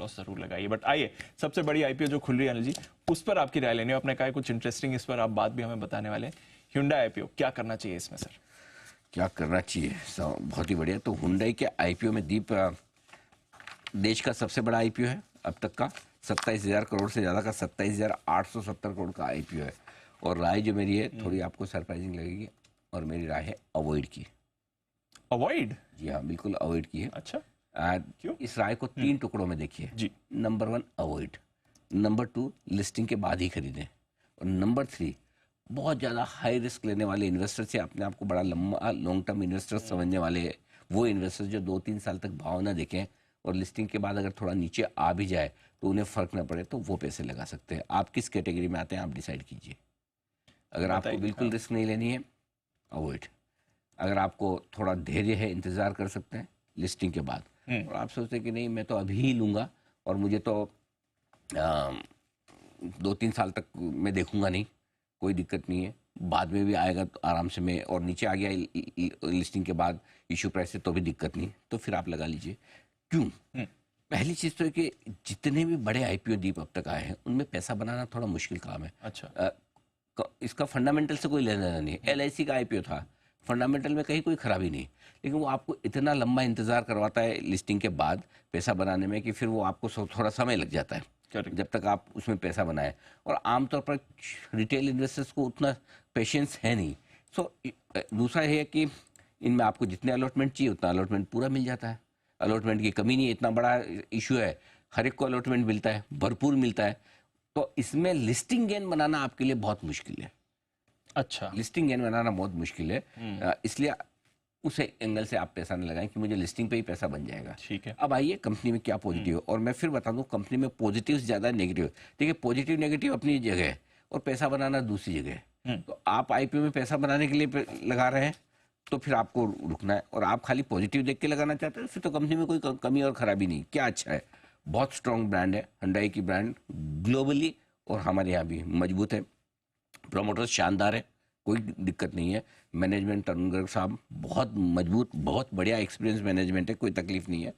Loss जरूर लगाइए। But आइए, सबसे बड़ी आईपीओ जो खुल रही है अनिल जी, उस पर आपकी राय लेनी है। आपने कहा कुछ इंटरेस्टिंग इस पर आप बात भी हमें बताने वाले हैं। Hyundai आईपीओ क्या करना चाहिए इसमें सर? क्या करना चाहिए, बहुत ही बढ़िया। तो हुंडई के आईपीओ में दीप देश का सबसे बड़ा आईपीओ है अब तक का, 27,000 करोड़ से ज़्यादा का 27,870 करोड़ का आईपीओ है। और राय जो मेरी है थोड़ी आपको सरप्राइजिंग लगेगी, और मेरी राय है अवॉइड की। अवॉइड? जी हाँ, बिल्कुल अवॉइड की है। अच्छा, क्यों? इस राय को 3 टुकड़ों में देखिए जी। नंबर 1 अवॉइड, नंबर 2 लिस्टिंग के बाद ही खरीदें, और नंबर 3 बहुत ज़्यादा हाई रिस्क लेने वाले इन्वेस्टर से, अपने आप को बड़ा लंबा लॉन्ग टर्म इन्वेस्टर समझने वाले वो इन्वेस्टर जो 2-3 साल तक भाव ना देखें और लिस्टिंग के बाद अगर थोड़ा नीचे आ भी जाए तो उन्हें फ़र्क ना पड़े, तो वो पैसे लगा सकते हैं। आप किस कैटेगरी में आते हैं, आप डिसाइड कीजिए। अगर आपको बिल्कुल रिस्क नहीं लेनी है, अवॉइड। अगर आपको थोड़ा धैर्य है, इंतज़ार कर सकते हैं लिस्टिंग के बाद, और आप सोचते हैं कि नहीं मैं तो अभी ही लूँगा और मुझे तो 2-3 साल तक मैं देखूंगा नहीं, कोई दिक्कत नहीं है, बाद में भी आएगा तो आराम से, मैं और नीचे आ गया लिस्टिंग के बाद इशू प्राइस से तो भी दिक्कत नहीं, तो फिर आप लगा लीजिए। क्यों? पहली चीज़ तो है कि जितने भी बड़े आईपीओ दीप अब तक आए हैं उनमें पैसा बनाना थोड़ा मुश्किल काम है। अच्छा। इसका फंडामेंटल से कोई लेना देना नहीं है। एलआईसी का आईपीओ था, फंडामेंटल में कहीं कोई खराबी नहीं, लेकिन वो आपको इतना लंबा इंतजार करवाता है लिस्टिंग के बाद पैसा बनाने में कि फिर वो आपको थोड़ा समय लग जाता है जब तक आप उसमें पैसा बनाए। और आमतौर पर रिटेल इन्वेस्टर्स को उतना पेशेंस है नहीं। सो दूसरा है कि इनमें आपको जितने अलॉटमेंट चाहिए उतना अलॉटमेंट पूरा मिल जाता है, अलॉटमेंट की कमी नहीं है। इतना बड़ा इशू है, हर एक को अलॉटमेंट मिलता है, भरपूर मिलता है, तो इसमें लिस्टिंग गेन बनाना आपके लिए बहुत मुश्किल है। अच्छा, लिस्टिंग गेन बनाना बहुत मुश्किल है, इसलिए उस एंगल से आप पैसा न लगाएं कि मुझे लिस्टिंग पे ही पैसा बन जाएगा। ठीक है। अब आइए कंपनी में क्या पॉजिटिव है, और मैं फिर बता दूं कंपनी में पॉजिटिव ज़्यादा नेगेटिव। देखिए, पॉजिटिव नेगेटिव अपनी जगह है और पैसा बनाना दूसरी जगह है। तो आप आईपीओ में पैसा बनाने के लिए लगा रहे हैं तो फिर आपको रुकना है, और आप खाली पॉजिटिव देख के लगाना चाहते हैं फिर तो कंपनी में कोई कमी और खराबी नहीं। क्या अच्छा है, बहुत स्ट्रॉन्ग ब्रांड है Hyundai की, ब्रांड ग्लोबली और हमारे यहाँ भी मजबूत है, प्रमोटर्स शानदार है, कोई दिक्कत नहीं है। मैनेजमेंट तरुण गर्ग साहब बहुत मजबूत, बहुत बढ़िया एक्सपीरियंस मैनेजमेंट है, कोई तकलीफ नहीं है।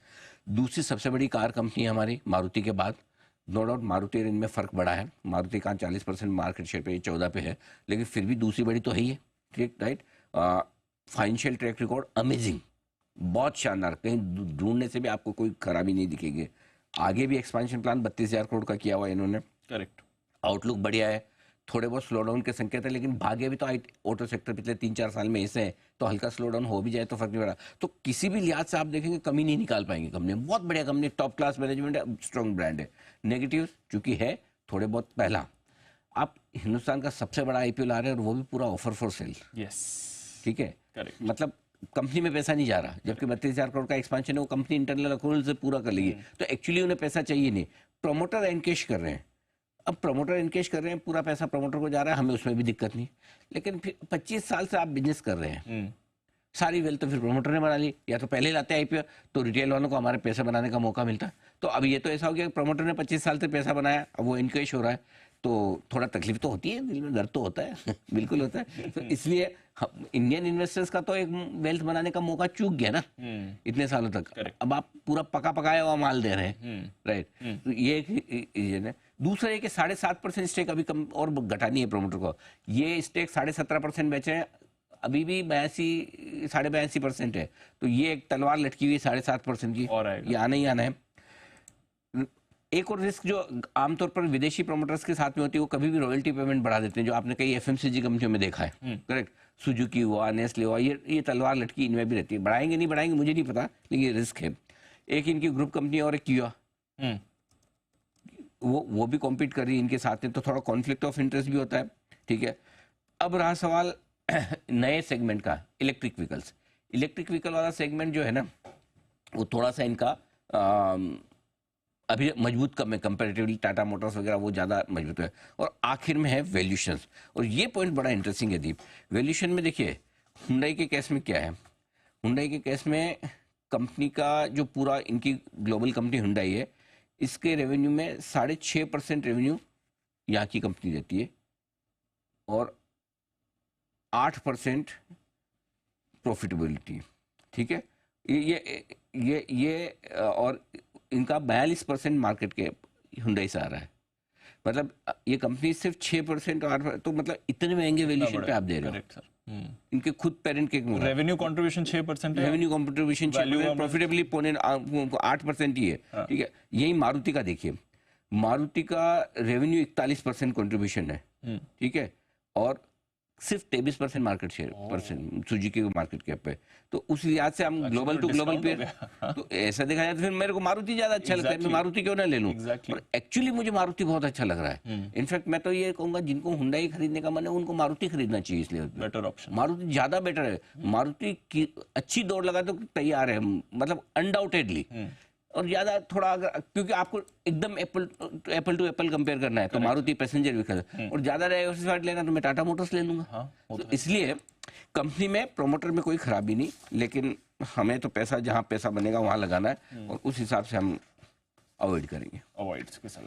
दूसरी सबसे बड़ी कार कंपनी है हमारी मारुति के बाद, नो डाउट मारुति और इनमें फ़र्क बड़ा है। मारुति का 40% मार्केट शेयर पे, 14 पे है, लेकिन फिर भी दूसरी बड़ी तो है ही है। ठीक, right. Financial track record amazing, बहुत शानदार, कहीं ढूंढने से भी आपको कोई खराबी नहीं दिखेगी। आगे भी एक्सपेंशन प्लान 32,000 करोड़ का किया हुआ है इन्होंने। करेक्ट। आउटलुक बढ़िया है, थोड़े बहुत स्लो डाउन के संकेत है, लेकिन भाग्य भी तो ऑटो सेक्टर पिछले 3-4 साल में ऐसे हैं, तो हल्का स्लो डाउन हो भी जाए तो फर्क नहीं पड़ा। तो किसी भी लिहाज से आप देखेंगे कमी नहीं निकाल पाएंगे कंपनी, बहुत बढ़िया कंपनी, टॉप क्लास मैनेजमेंट है, स्ट्रॉन्ग ब्रांड है। नेगेटिव चूंकि है थोड़े बहुत, पहला आप हिंदुस्तान का सबसे बड़ा आईपीओ ला रहे हैं और वो भी पूरा ऑफर फॉर सेल। यस, ठीक है, करेक्ट। मतलब कंपनी में पैसा नहीं जा रहा, जबकि 32,000 करोड़ का एक्सपेंशन है वो कंपनी इंटरनल अक्रूवल से पूरा कर लेगी, तो एक्चुअली उन्हें पैसा चाहिए नहीं, प्रमोटर एनकेश कर रहे हैं। अब प्रमोटर इनकेश कर रहे हैं, पूरा पैसा प्रमोटर को जा रहा है, हमें उसमें भी दिक्कत नहीं, लेकिन फिर 25 साल से आप बिजनेस कर रहे हैं, सारी वेल्थ तो फिर प्रमोटर ने बना ली। या तो पहले लाते आईपीओ तो रिटेल वालों को हमारे पैसा बनाने का मौका मिलता, तो अब ये तो ऐसा हो गया प्रमोटर ने 25 साल से पैसा बनाया, अब वो इनकेश हो रहा है, तो थोड़ा तकलीफ तो होती है, दिल में दर्द तो होता है बिल्कुल होता है। तो इसलिए इंडियन इन्वेस्टर्स का तो एक वेल्थ बनाने का मौका चूक गया ना इतने सालों तक। अब आप पूरा पका पकाया हुआ माल दे रहे हैं, राइट। तो ये एक, दूसरा है कि 7.5% स्टेक अभी कम और घटानी है प्रमोटर को। ये स्टेक 17.5% बेचे हैं, अभी भी 82-82.5% है, तो ये एक तलवार लटकी हुई 7.5% की, और ये आना ही आना है। एक और रिस्क जो आमतौर पर विदेशी प्रमोटर्स के साथ में होती है, वो कभी भी रॉयल्टी पेमेंट बढ़ा देते हैं, जो आपने कई एफएमसीजी कंपनियों में देखा है, करेक्ट। सुजुकी हुआ, नेस्ले हुआ, ये तलवार लटकी इनमें भी रहती है। बढ़ाएंगे नहीं बढ़ाएंगे मुझे नहीं पता, लेकिन ये रिस्क है। एक इनकी ग्रुप कंपनी और एक किया, वो भी कॉम्पीट कर रही है इनके साथ में, तो थोड़ा कॉन्फ्लिक्ट ऑफ इंटरेस्ट भी होता है। ठीक है, अब रहा सवाल नए सेगमेंट का, इलेक्ट्रिक व्हीकल्स। इलेक्ट्रिक व्हीकल वाला सेगमेंट जो है ना, वो थोड़ा सा इनका अभी मजबूत कम है कंपैरेटिवली, टाटा मोटर्स वगैरह वो ज़्यादा मजबूत है। और आखिर में है वैल्यूशंस, और ये पॉइंट बड़ा इंटरेस्टिंग है दीप। वैल्यूशन में देखिए हुंडई के केस में क्या है, हुंडई के केस में कंपनी का जो पूरा, इनकी ग्लोबल कंपनी हुंडई है, इसके रेवेन्यू में 6.5% रेवेन्यू यहाँ की कंपनी देती है और 8% प्रॉफिटेबिलिटी। ठीक है, ये और इनका 42% मार्केट कैप हुंडई से आ रहा है। मतलब ये कंपनी सिर्फ 6% और तो मतलब इतने महंगे वैल्यूएशन पे आप दे रहे हो। Correct sir. इनके खुद पेरेंट के रेवेन्यू कंट्रीब्यूशन 6% है, रेवेन्यू कंट्रीब्यूशन प्रॉफिटेबली 8% ही है। ठीक है, यही मारुति का देखिए, मारुति का रेवेन्यू 41% कंट्रीब्यूशन है। ठीक है, और सिर्फ 23% मार्केट शेयर परसेंट सुजुकी के मार्केट कैप पे। तो उस लिहाज से हम ग्लोबल टू ग्लोबल पे तो ऐसा देखा जाए तो फिर मेरे को मारुति ज्यादा अच्छा लगता है, मैं मारुति क्यों ना ले लूं। और एक्चुअली मुझे मारुति बहुत अच्छा लग रहा है। इनफैक्ट मैं तो ये कहूंगा जिनको हुंडई खरीदने का मन है उनको मारुति खरीदना चाहिए, इसलिए बेटर ऑप्शन। मारुति ज्यादा बेटर है। मारुति की अच्छी दौड़ लगा तो तैयार है, मतलब अनडाउटेडली। और ज्यादा थोड़ा अगर, क्योंकि आपको एकदम एप्पल टू एप्पल कंपेयर करना है तो मारुति पैसेंजर व्हीकल, और ज्यादा डाइवर्सिफाइड लेना तो मैं टाटा मोटर्स ले लूंगा। तो इसलिए कंपनी में प्रोमोटर में कोई खराबी नहीं, लेकिन हमें तो पैसा जहां पैसा बनेगा वहां लगाना है, और उस हिसाब से हम अवॉइड करेंगे। अवॉइड की सलाह।